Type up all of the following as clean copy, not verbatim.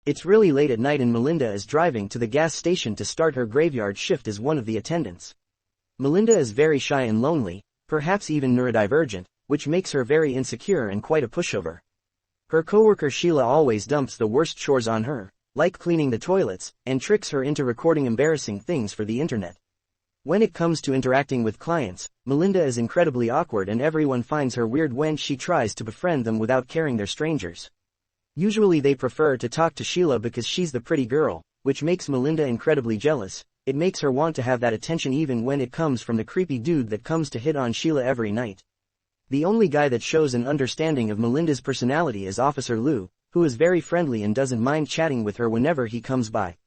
It's really late at night and Melinda is driving to the gas station to start her graveyard shift as one of the attendants. Melinda is very shy and lonely, perhaps even neurodivergent, which makes her very insecure and quite a pushover. Her coworker Sheila always dumps the worst chores on her, like cleaning the toilets, and tricks her into recording embarrassing things for the internet. When it comes to interacting with clients, Melinda is incredibly awkward and everyone finds her weird when she tries to befriend them without caring they're strangers. Usually they prefer to talk to Sheila because she's the pretty girl, which makes Melinda incredibly jealous. It makes her want to have that attention even when it comes from the creepy dude that comes to hit on Sheila every night. The only guy that shows an understanding of Melinda's personality is Officer Lou, who is very friendly and doesn't mind chatting with her whenever he comes by.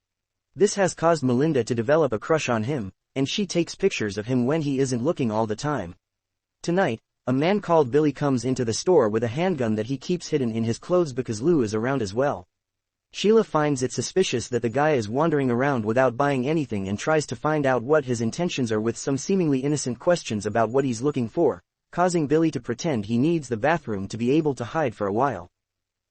This has caused Melinda to develop a crush on him, and she takes pictures of him when he isn't looking all the time. Tonight, a man called Billy comes into the store with a handgun that he keeps hidden in his clothes because Lou is around as well. Sheila finds it suspicious that the guy is wandering around without buying anything and tries to find out what his intentions are with some seemingly innocent questions about what he's looking for, causing Billy to pretend he needs the bathroom to be able to hide for a while.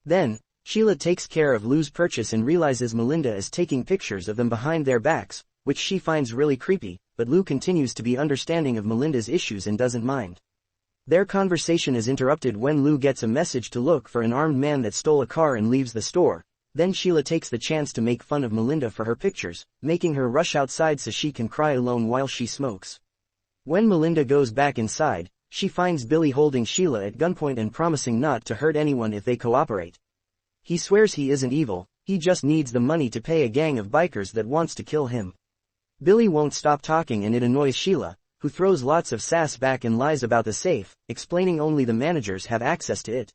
Then, Sheila takes care of Lou's purchase and realizes Melinda is taking pictures of them behind their backs, which she finds really creepy, but Lou continues to be understanding of Melinda's issues and doesn't mind. Their conversation is interrupted when Lou gets a message to look for an armed man that stole a car and leaves the store. Then Sheila takes the chance to make fun of Melinda for her pictures, making her rush outside so she can cry alone while she smokes. When Melinda goes back inside, she finds Billy holding Sheila at gunpoint and promising not to hurt anyone if they cooperate. He swears he isn't evil, he just needs the money to pay a gang of bikers that wants to kill him. Billy won't stop talking and it annoys Sheila, who throws lots of sass back and lies about the safe, explaining only the managers have access to it.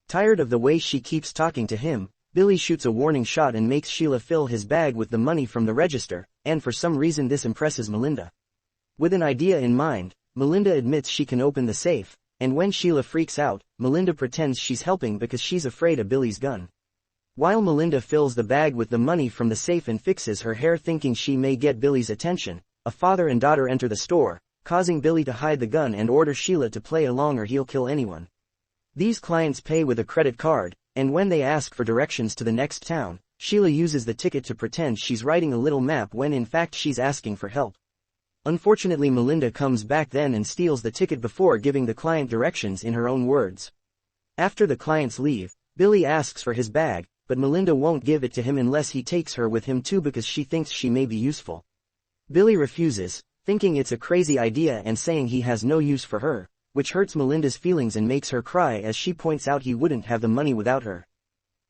Tired of the way she keeps talking to him, Billy shoots a warning shot and makes Sheila fill his bag with the money from the register, and for some reason this impresses Melinda. With an idea in mind, Melinda admits she can open the safe, and when Sheila freaks out, Melinda pretends she's helping because she's afraid of Billy's gun. While Melinda fills the bag with the money from the safe and fixes her hair thinking she may get Billy's attention, a father and daughter enter the store, causing Billy to hide the gun and order Sheila to play along or he'll kill anyone. These clients pay with a credit card, and when they ask for directions to the next town, Sheila uses the ticket to pretend she's writing a little map when in fact she's asking for help. Unfortunately Melinda comes back then and steals the ticket before giving the client directions in her own words. After the clients leave, Billy asks for his bag, but Melinda won't give it to him unless he takes her with him too because she thinks she may be useful. Billy refuses, thinking it's a crazy idea and saying he has no use for her, which hurts Melinda's feelings and makes her cry as she points out he wouldn't have the money without her.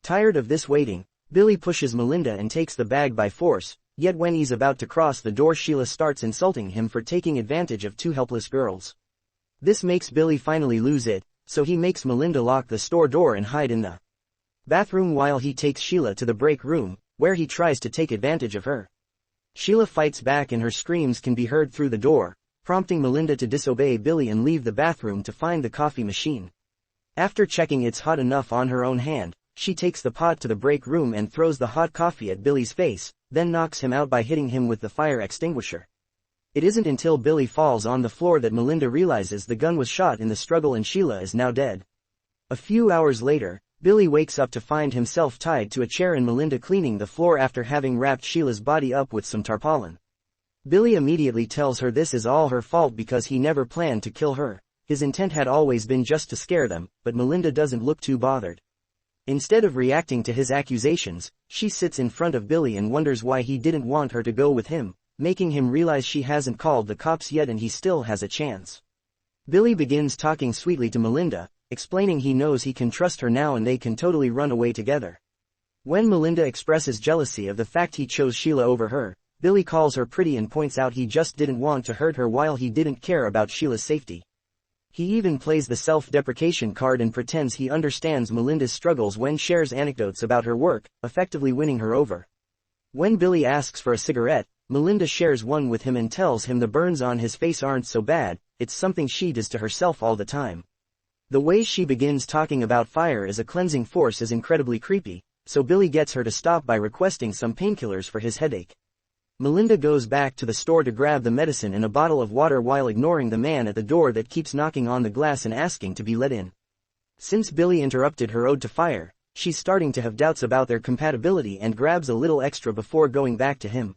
Tired of this waiting, Billy pushes Melinda and takes the bag by force, yet when he's about to cross the door Sheila starts insulting him for taking advantage of two helpless girls. This makes Billy finally lose it, so he makes Melinda lock the store door and hide in the bathroom while he takes Sheila to the break room, where he tries to take advantage of her. Sheila fights back and her screams can be heard through the door, prompting Melinda to disobey Billy and leave the bathroom to find the coffee machine. After checking it's hot enough on her own hand, she takes the pot to the break room and throws the hot coffee at Billy's face, then knocks him out by hitting him with the fire extinguisher. It isn't until Billy falls on the floor that Melinda realizes the gun was shot in the struggle and Sheila is now dead. A few hours later, Billy wakes up to find himself tied to a chair and Melinda cleaning the floor after having wrapped Sheila's body up with some tarpaulin. Billy immediately tells her this is all her fault because he never planned to kill her. His intent had always been just to scare them, but Melinda doesn't look too bothered. Instead of reacting to his accusations, she sits in front of Billy and wonders why he didn't want her to go with him, making him realize she hasn't called the cops yet and he still has a chance. Billy begins talking sweetly to Melinda, explaining he knows he can trust her now and they can totally run away together. When Melinda expresses jealousy of the fact he chose Sheila over her, Billy calls her pretty and points out he just didn't want to hurt her while he didn't care about Sheila's safety. He even plays the self-deprecation card and pretends he understands Melinda's struggles when shares anecdotes about her work, effectively winning her over. When Billy asks for a cigarette, Melinda shares one with him and tells him the burns on his face aren't so bad, it's something she does to herself all the time. The way she begins talking about fire as a cleansing force is incredibly creepy, so Billy gets her to stop by requesting some painkillers for his headache. Melinda goes back to the store to grab the medicine and a bottle of water while ignoring the man at the door that keeps knocking on the glass and asking to be let in. Since Billy interrupted her ode to fire, she's starting to have doubts about their compatibility and grabs a little extra before going back to him.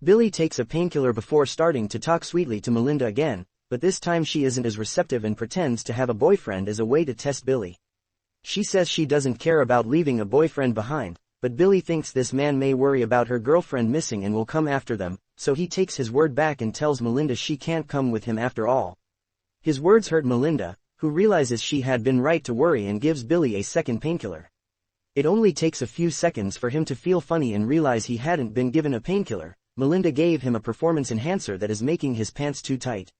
Billy takes a painkiller before starting to talk sweetly to Melinda again, but this time she isn't as receptive and pretends to have a boyfriend as a way to test Billy. She says she doesn't care about leaving a boyfriend behind, but Billy thinks this man may worry about her girlfriend missing and will come after them, so he takes his word back and tells Melinda she can't come with him after all. His words hurt Melinda, who realizes she had been right to worry and gives Billy a second painkiller. It only takes a few seconds for him to feel funny and realize he hadn't been given a painkiller. Melinda gave him a performance enhancer that is making his pants too tight.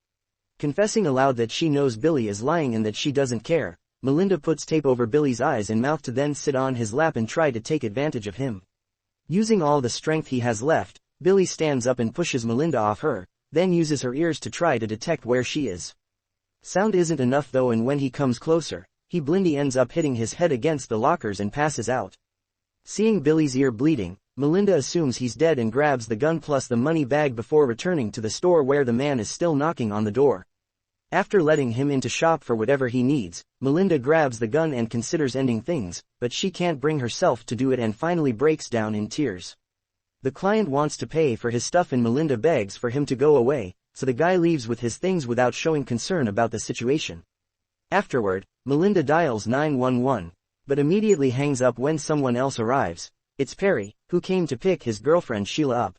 Confessing aloud that she knows Billy is lying and that she doesn't care, Melinda puts tape over Billy's eyes and mouth to then sit on his lap and try to take advantage of him. Using all the strength he has left, Billy stands up and pushes Melinda off her, then uses her ears to try to detect where she is. Sound isn't enough though, and when he comes closer, he blindly ends up hitting his head against the lockers and passes out. Seeing Billy's ear bleeding, Melinda assumes he's dead and grabs the gun plus the money bag before returning to the store where the man is still knocking on the door. After letting him in to shop for whatever he needs, Melinda grabs the gun and considers ending things, but she can't bring herself to do it and finally breaks down in tears. The client wants to pay for his stuff and Melinda begs for him to go away, so the guy leaves with his things without showing concern about the situation. Afterward, Melinda dials 911, but immediately hangs up when someone else arrives. It's Perry, who came to pick his girlfriend Sheila up.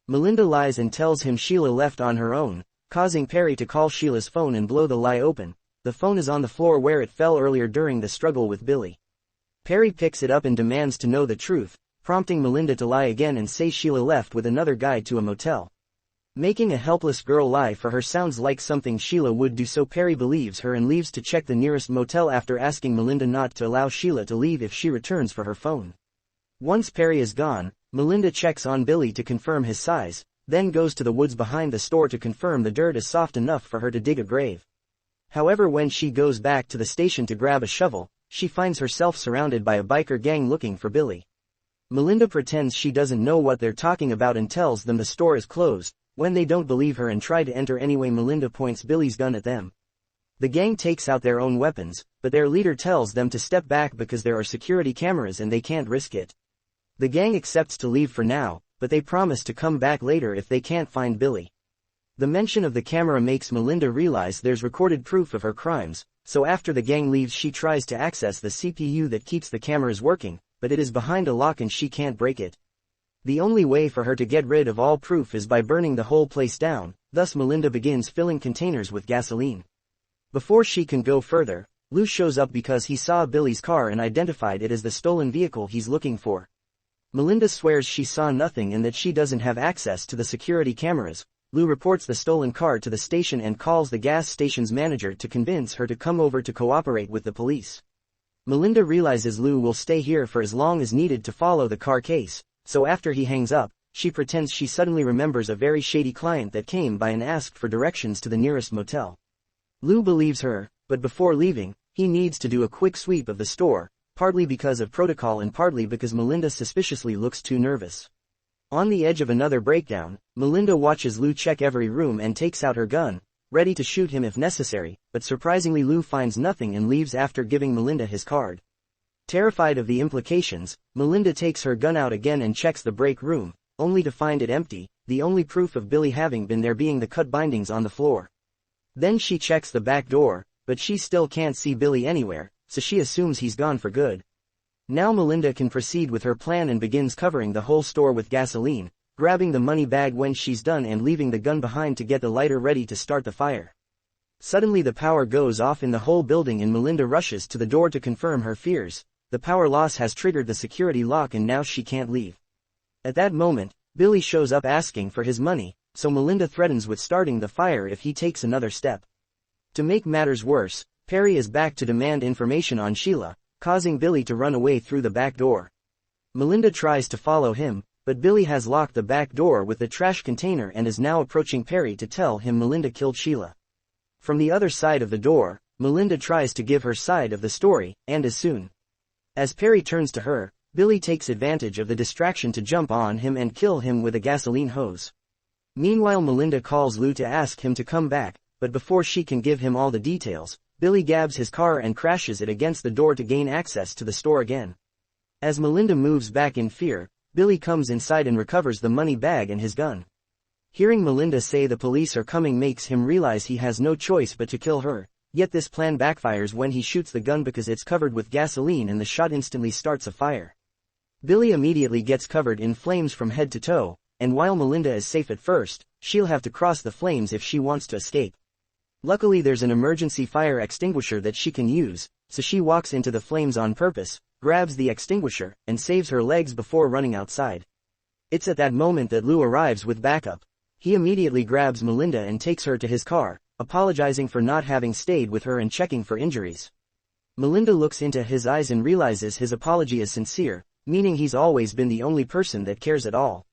Melinda lies and tells him Sheila left on her own, causing Perry to call Sheila's phone and blow the lie open. The phone is on the floor where it fell earlier during the struggle with Billy. Perry picks it up and demands to know the truth, prompting Melinda to lie again and say Sheila left with another guy to a motel. Making a helpless girl lie for her sounds like something Sheila would do, so Perry believes her and leaves to check the nearest motel after asking Melinda not to allow Sheila to leave if she returns for her phone. Once Perry is gone, Melinda checks on Billy to confirm his size, then goes to the woods behind the store to confirm the dirt is soft enough for her to dig a grave. However, when she goes back to the station to grab a shovel, she finds herself surrounded by a biker gang looking for Billy. Melinda pretends she doesn't know what they're talking about and tells them the store is closed. When they don't believe her and try to enter anyway, Melinda points Billy's gun at them. The gang takes out their own weapons, but their leader tells them to step back because there are security cameras and they can't risk it. The gang accepts to leave for now, but they promise to come back later if they can't find Billy. The mention of the camera makes Melinda realize there's recorded proof of her crimes, so after the gang leaves she tries to access the CPU that keeps the cameras working, but it is behind a lock and she can't break it. The only way for her to get rid of all proof is by burning the whole place down, thus Melinda begins filling containers with gasoline. Before she can go further, Lou shows up because he saw Billy's car and identified it as the stolen vehicle he's looking for. Melinda swears she saw nothing and that she doesn't have access to the security cameras. Lou reports the stolen car to the station and calls the gas station's manager to convince her to come over to cooperate with the police. Melinda realizes Lou will stay here for as long as needed to follow the car case, so after he hangs up, she pretends she suddenly remembers a very shady client that came by and asked for directions to the nearest motel. Lou believes her, but before leaving, he needs to do a quick sweep of the store, partly because of protocol and partly because Melinda suspiciously looks too nervous. On the edge of another breakdown, Melinda watches Lou check every room and takes out her gun, ready to shoot him if necessary, but surprisingly Lou finds nothing and leaves after giving Melinda his card. Terrified of the implications, Melinda takes her gun out again and checks the break room, only to find it empty, the only proof of Billy having been there being the cut bindings on the floor. Then she checks the back door, but she still can't see Billy anywhere, so she assumes he's gone for good. Now Melinda can proceed with her plan and begins covering the whole store with gasoline, grabbing the money bag when she's done and leaving the gun behind to get the lighter ready to start the fire. Suddenly the power goes off in the whole building and Melinda rushes to the door to confirm her fears. The power loss has triggered the security lock and now she can't leave. At that moment, Billy shows up asking for his money, so Melinda threatens with starting the fire if he takes another step. To make matters worse, Perry is back to demand information on Sheila, causing Billy to run away through the back door. Melinda tries to follow him, but Billy has locked the back door with the trash container and is now approaching Perry to tell him Melinda killed Sheila. From the other side of the door, Melinda tries to give her side of the story, and as soon as Perry turns to her, Billy takes advantage of the distraction to jump on him and kill him with a gasoline hose. Meanwhile Melinda calls Lou to ask him to come back, but before she can give him all the details, Billy grabs his car and crashes it against the door to gain access to the store again. As Melinda moves back in fear, Billy comes inside and recovers the money bag and his gun. Hearing Melinda say the police are coming makes him realize he has no choice but to kill her, yet this plan backfires when he shoots the gun because it's covered with gasoline and the shot instantly starts a fire. Billy immediately gets covered in flames from head to toe, and while Melinda is safe at first, she'll have to cross the flames if she wants to escape. Luckily there's an emergency fire extinguisher that she can use, so she walks into the flames on purpose, grabs the extinguisher, and saves her legs before running outside. It's at that moment that Lou arrives with backup. He immediately grabs Melinda and takes her to his car, apologizing for not having stayed with her and checking for injuries. Melinda looks into his eyes and realizes his apology is sincere, meaning he's always been the only person that cares at all.